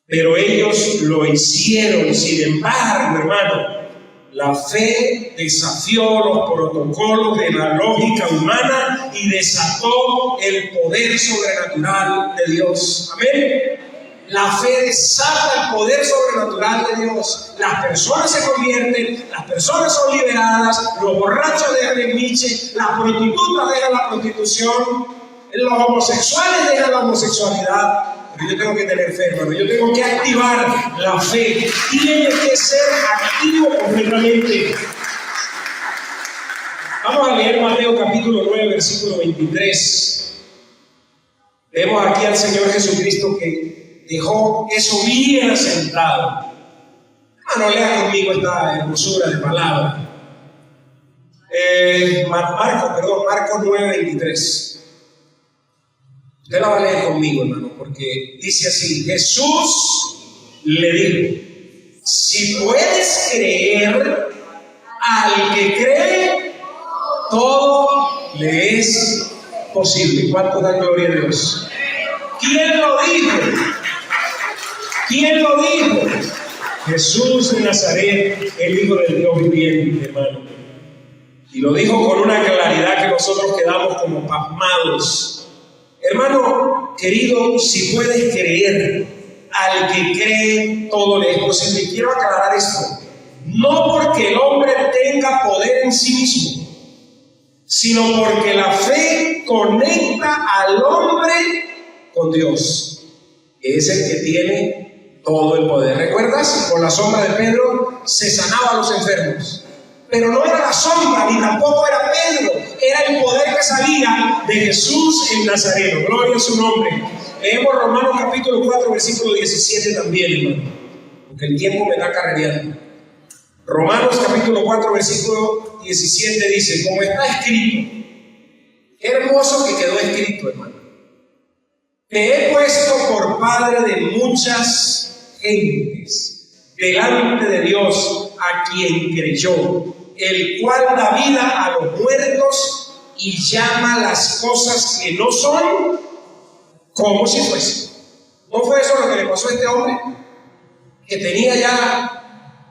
Pero ellos lo hicieron. Sin embargo, hermano, la fe desafió los protocolos de la lógica humana y desató el poder sobrenatural de Dios. Amén. La fe desata el poder sobrenatural de Dios. Las personas se convierten, las personas son liberadas, los borrachos dejan el miche, las prostitutas dejan la prostitución, los homosexuales dejan la homosexualidad. Pero yo tengo que tener fe, hermano. Yo tengo que activar la fe. Tiene que ser activo completamente. Vamos a leer Mateo capítulo 9, versículo 23. Vemos aquí al Señor Jesucristo que dejó eso bien asentado. Hermano, lea conmigo esta hermosura de palabra. Marcos 9, 23. Usted la va a leer conmigo, hermano, porque dice así: Jesús le dijo, si puedes creer, al que cree, todo le es posible. ¿Cuántos dan gloria a Dios? ¿Quién lo dijo? ¿Quién lo dijo? Jesús de Nazaret, el Hijo del Dios viviente, hermano. Y lo dijo con una claridad que nosotros quedamos como pasmados. Hermano querido, si puedes creer, al que cree todo le es posible. Y quiero aclarar esto: no porque el hombre tenga poder en sí mismo, sino porque la fe conecta al hombre con Dios, que es el que tiene todo el poder. ¿Recuerdas? Con la sombra de Pedro se sanaba a los enfermos. Pero no era la sombra, ni tampoco era Pedro, era el poder que salía de Jesús el Nazareno. Gloria a su nombre. Leemos Romanos capítulo 4, versículo 17 también, hermano, porque el tiempo me está carrereando. Romanos capítulo 4, versículo 17 dice, como está escrito, qué hermoso que quedó escrito, hermano: te he puesto por padre de muchas gentes delante de Dios a quien creyó, el cual da vida a los muertos y llama las cosas que no son como si fuesen. ¿No fue eso lo que le pasó a este hombre? Que tenía ya,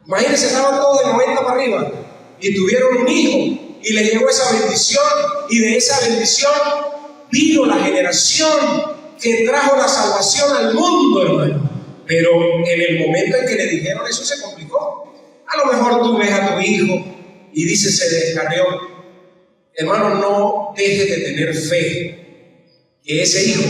imagínense, estaban todos de 90 para arriba y tuvieron un hijo y le llegó esa bendición, y de esa bendición vino la generación que trajo la salvación al mundo, hermano. Pero en el momento en que le dijeron eso se complicó. A lo mejor tú ves a tu hijo y dices, se descarrió. Hermano, no dejes de tener fe que ese hijo,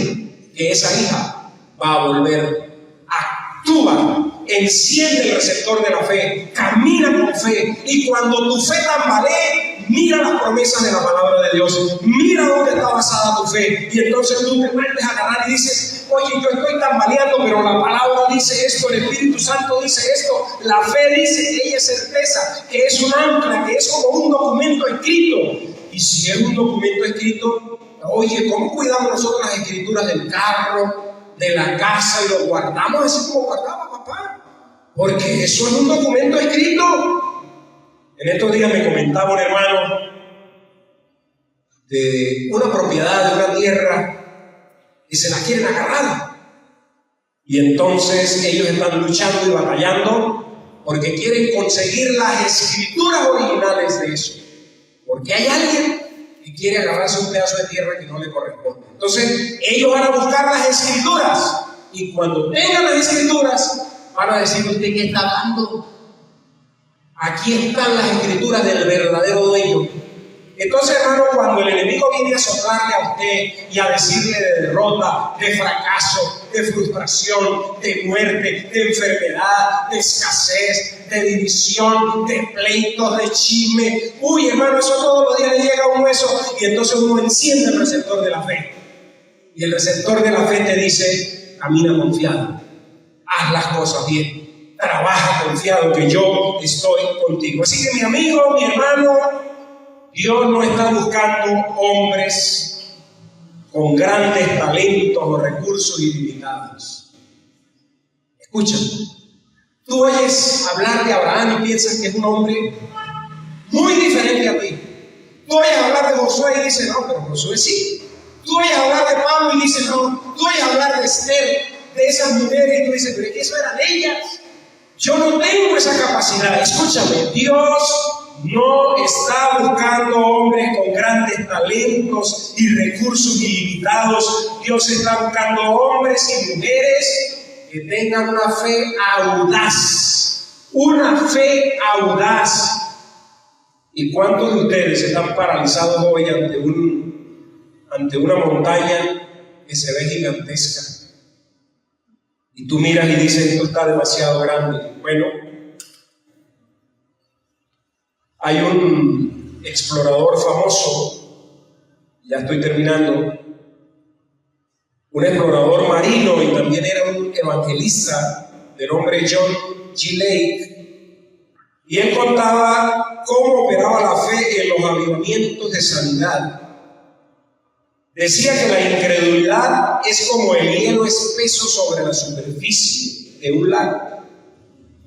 que esa hija va a volver. Actúa enciende el receptor de la fe, camina con fe, y cuando tu fe tambalee, mira las promesas de la palabra de Dios, mira dónde está basada tu fe, y entonces tú te vuelves a agarrar y dices: oye, yo estoy tambaleando, pero la palabra dice esto, el Espíritu Santo dice esto, la fe dice que ella es certeza, que es un ancla, que es como un documento escrito. Y si es un documento escrito, oye, ¿cómo cuidamos nosotros las escrituras del carro, de la casa, y lo guardamos así como guardaba papá? Porque eso es un documento escrito. En estos días me comentaba un hermano de una propiedad, de una tierra, y se la quieren agarrar. Y entonces ellos están luchando y batallando porque quieren conseguir las escrituras originales de eso. Porque hay alguien que quiere agarrarse un pedazo de tierra que no le corresponde. Entonces ellos van a buscar las escrituras, y cuando tengan las escrituras van a decir: ¿usted qué está hablando? Aquí están las escrituras del verdadero dueño. Entonces, hermano, cuando el enemigo viene a soplarle a usted y a decirle de derrota, de fracaso, de frustración, de muerte, de enfermedad, de escasez, de división, de pleitos, de chisme, uy, hermano, eso todos los días le llega a uno eso, y entonces uno enciende el receptor de la fe. Y el receptor de la fe te dice: camina confiado, haz las cosas bien, trabaja confiado que yo estoy contigo. Así que mi amigo, mi hermano, Dios no está buscando hombres con grandes talentos o recursos ilimitados. Escucha, tú oyes hablar de Abraham y piensas que es un hombre muy diferente a ti. Tú oyes hablar de Josué y dices: no, pero Josué sí. Tú oyes hablar de Pablo y dices: no. Tú oyes hablar de Esther, de esas mujeres, y tú dices: pero es que eso eran ellas. Yo no tengo esa capacidad. Escúchame, Dios no está buscando hombres con grandes talentos y recursos ilimitados. Dios está buscando hombres y mujeres que tengan una fe audaz. Una fe audaz. ¿Y cuántos de ustedes están paralizados hoy ante una montaña que se ve gigantesca? Y tú miras y dices: esto está demasiado grande. Bueno, hay un explorador famoso, ya estoy terminando, un explorador marino, y también era un evangelista, de nombre John G. Lake, y él contaba cómo operaba la fe en los avivamientos de sanidad. Decía que la incredulidad es como el hielo espeso sobre la superficie de un lago.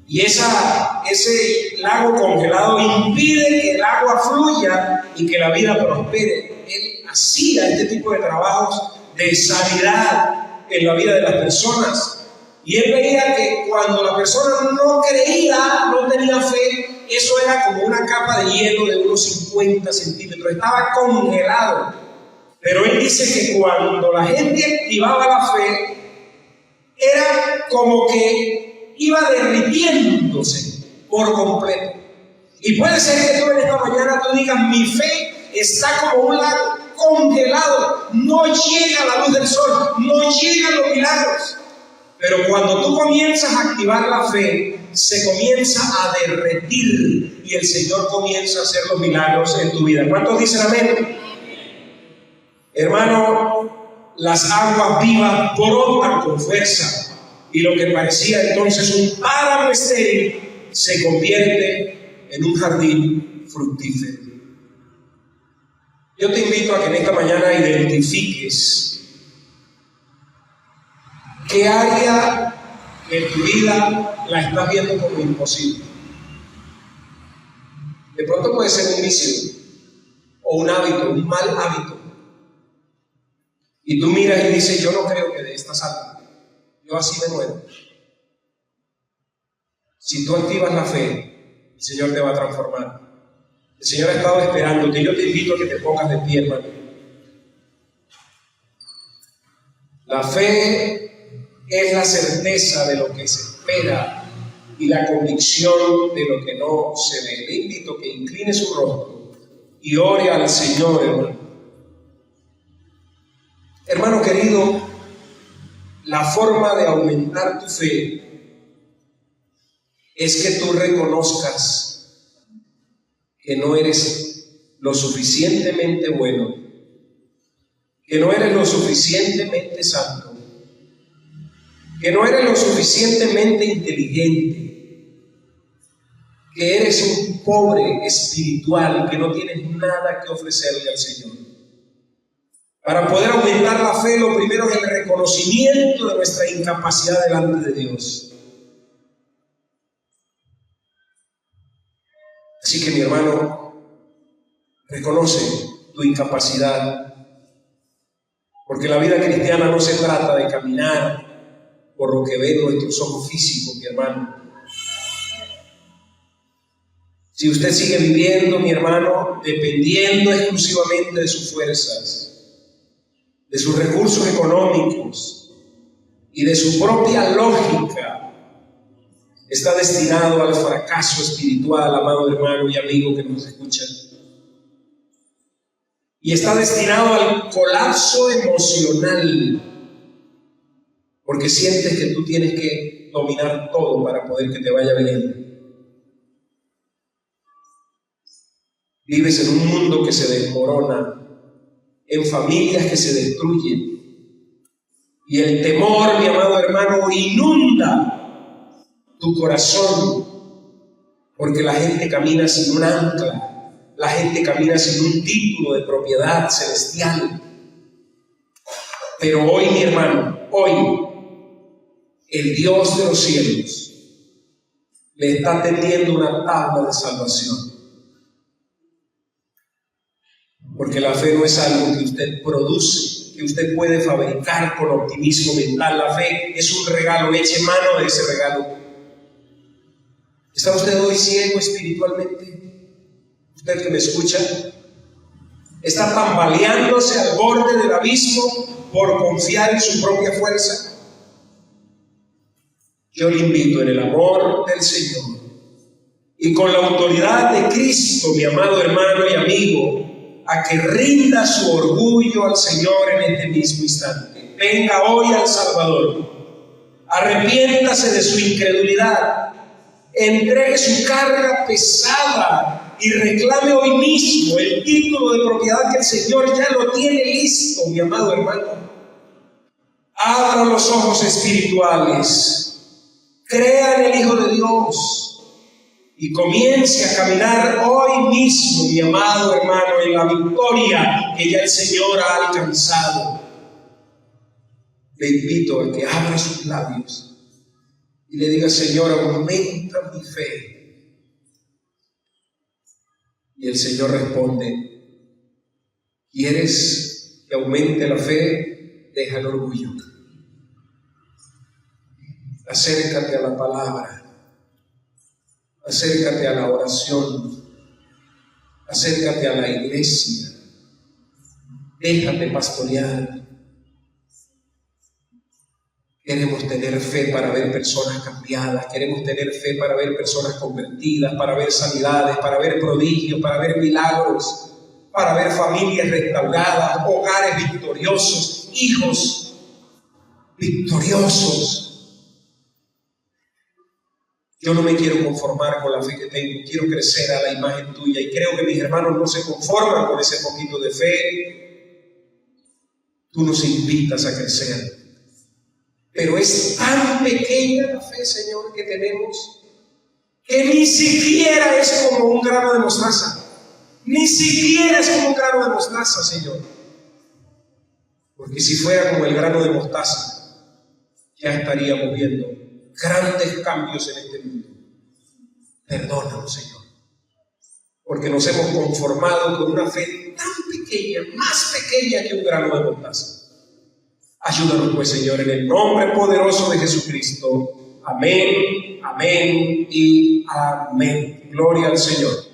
Y ese lago congelado impide que el agua fluya y que la vida prospere. Él hacía este tipo de trabajos de sanidad en la vida de las personas. Y él veía que cuando la persona no creía, no tenía fe, eso era como una capa de hielo de unos 50 centímetros. Estaba congelado. Pero él dice que cuando la gente activaba la fe, era como que iba derritiéndose por completo. Y puede ser que tú en esta mañana tú digas: mi fe está como un lago congelado, no llega la luz del sol, no llegan los milagros. Pero cuando tú comienzas a activar la fe, se comienza a derretir y el Señor comienza a hacer los milagros en tu vida. ¿Cuántos dicen amén? Hermano, las aguas vivas brotan con fuerza, y lo que parecía entonces un páramo estéril se convierte en un jardín fructífero. Yo te invito a que en esta mañana identifiques qué área de tu vida la estás viendo como imposible. De pronto puede ser un vicio o un hábito, un mal hábito. Y tú miras y dices: yo no creo que de esta salga, yo así me muero. Si tú activas la fe, el Señor te va a transformar. El Señor ha estado esperándote. Yo te invito a que te pongas de pie, hermano. La fe es la certeza de lo que se espera y la convicción de lo que no se ve. Le invito a que incline su rostro y ore al Señor, hermano. Hermano querido, la forma de aumentar tu fe es que tú reconozcas que no eres lo suficientemente bueno, que no eres lo suficientemente santo, que no eres lo suficientemente inteligente, que eres un pobre espiritual, que no tienes nada que ofrecerle al Señor. Para poder aumentar la fe, lo primero es el reconocimiento de nuestra incapacidad delante de Dios. Así que, mi hermano, reconoce tu incapacidad, porque la vida cristiana no se trata de caminar por lo que ven nuestros ojos físicos, mi hermano. Si usted sigue viviendo, mi hermano, dependiendo exclusivamente de sus fuerzas, de sus recursos económicos y de su propia lógica, está destinado al fracaso espiritual, amado hermano y amigo que nos escucha. Y está destinado al colapso emocional, porque sientes que tú tienes que dominar todo para poder que te vaya bien. Vives en un mundo que se desmorona, en familias que se destruyen, y el temor, mi amado hermano, inunda tu corazón, porque la gente camina sin un ancla, la gente camina sin un título de propiedad celestial. Pero hoy, mi hermano, hoy, el Dios de los cielos le está tendiendo una tabla de salvación. Porque la fe no es algo que usted produce, que usted puede fabricar con optimismo mental. La fe es un regalo, eche mano de ese regalo. ¿Está usted hoy ciego espiritualmente? Usted que me escucha, está tambaleándose al borde del abismo por confiar en su propia fuerza. Yo le invito en el amor del Señor y con la autoridad de Cristo, mi amado hermano y amigo, a que rinda su orgullo al Señor en este mismo instante. Venga hoy al Salvador, arrepiéntase de su incredulidad, entregue su carga pesada y reclame hoy mismo el título de propiedad que el Señor ya lo tiene listo, mi amado hermano. Abra los ojos espirituales, crea en el Hijo de Dios y comience a caminar hoy mismo, mi amado hermano, en la victoria que ya el Señor ha alcanzado. Le invito a que abra sus labios y le diga: Señor, aumenta mi fe. Y el Señor responde: ¿quieres que aumente la fe? Deja el orgullo. Acércate a la palabra. Acércate a la oración, acércate a la iglesia, déjate pastorear. Queremos tener fe para ver personas cambiadas, queremos tener fe para ver personas convertidas, para ver sanidades, para ver prodigios, para ver milagros, para ver familias restauradas, hogares victoriosos, hijos victoriosos. Yo no me quiero conformar con la fe que tengo, quiero crecer a la imagen tuya, y creo que mis hermanos no se conforman con ese poquito de fe. Tú nos invitas a crecer, pero es tan pequeña la fe, Señor, que tenemos, que ni siquiera es como un grano de mostaza, ni siquiera es como un grano de mostaza, Señor, porque si fuera como el grano de mostaza, ya estaríamos viendo grandes cambios en este mundo. Perdónanos, Señor, porque nos hemos conformado con una fe tan pequeña, más pequeña que un grano de mostaza. Ayúdanos, pues, Señor, en el nombre poderoso de Jesucristo. Amén, amén y amén. Gloria al Señor.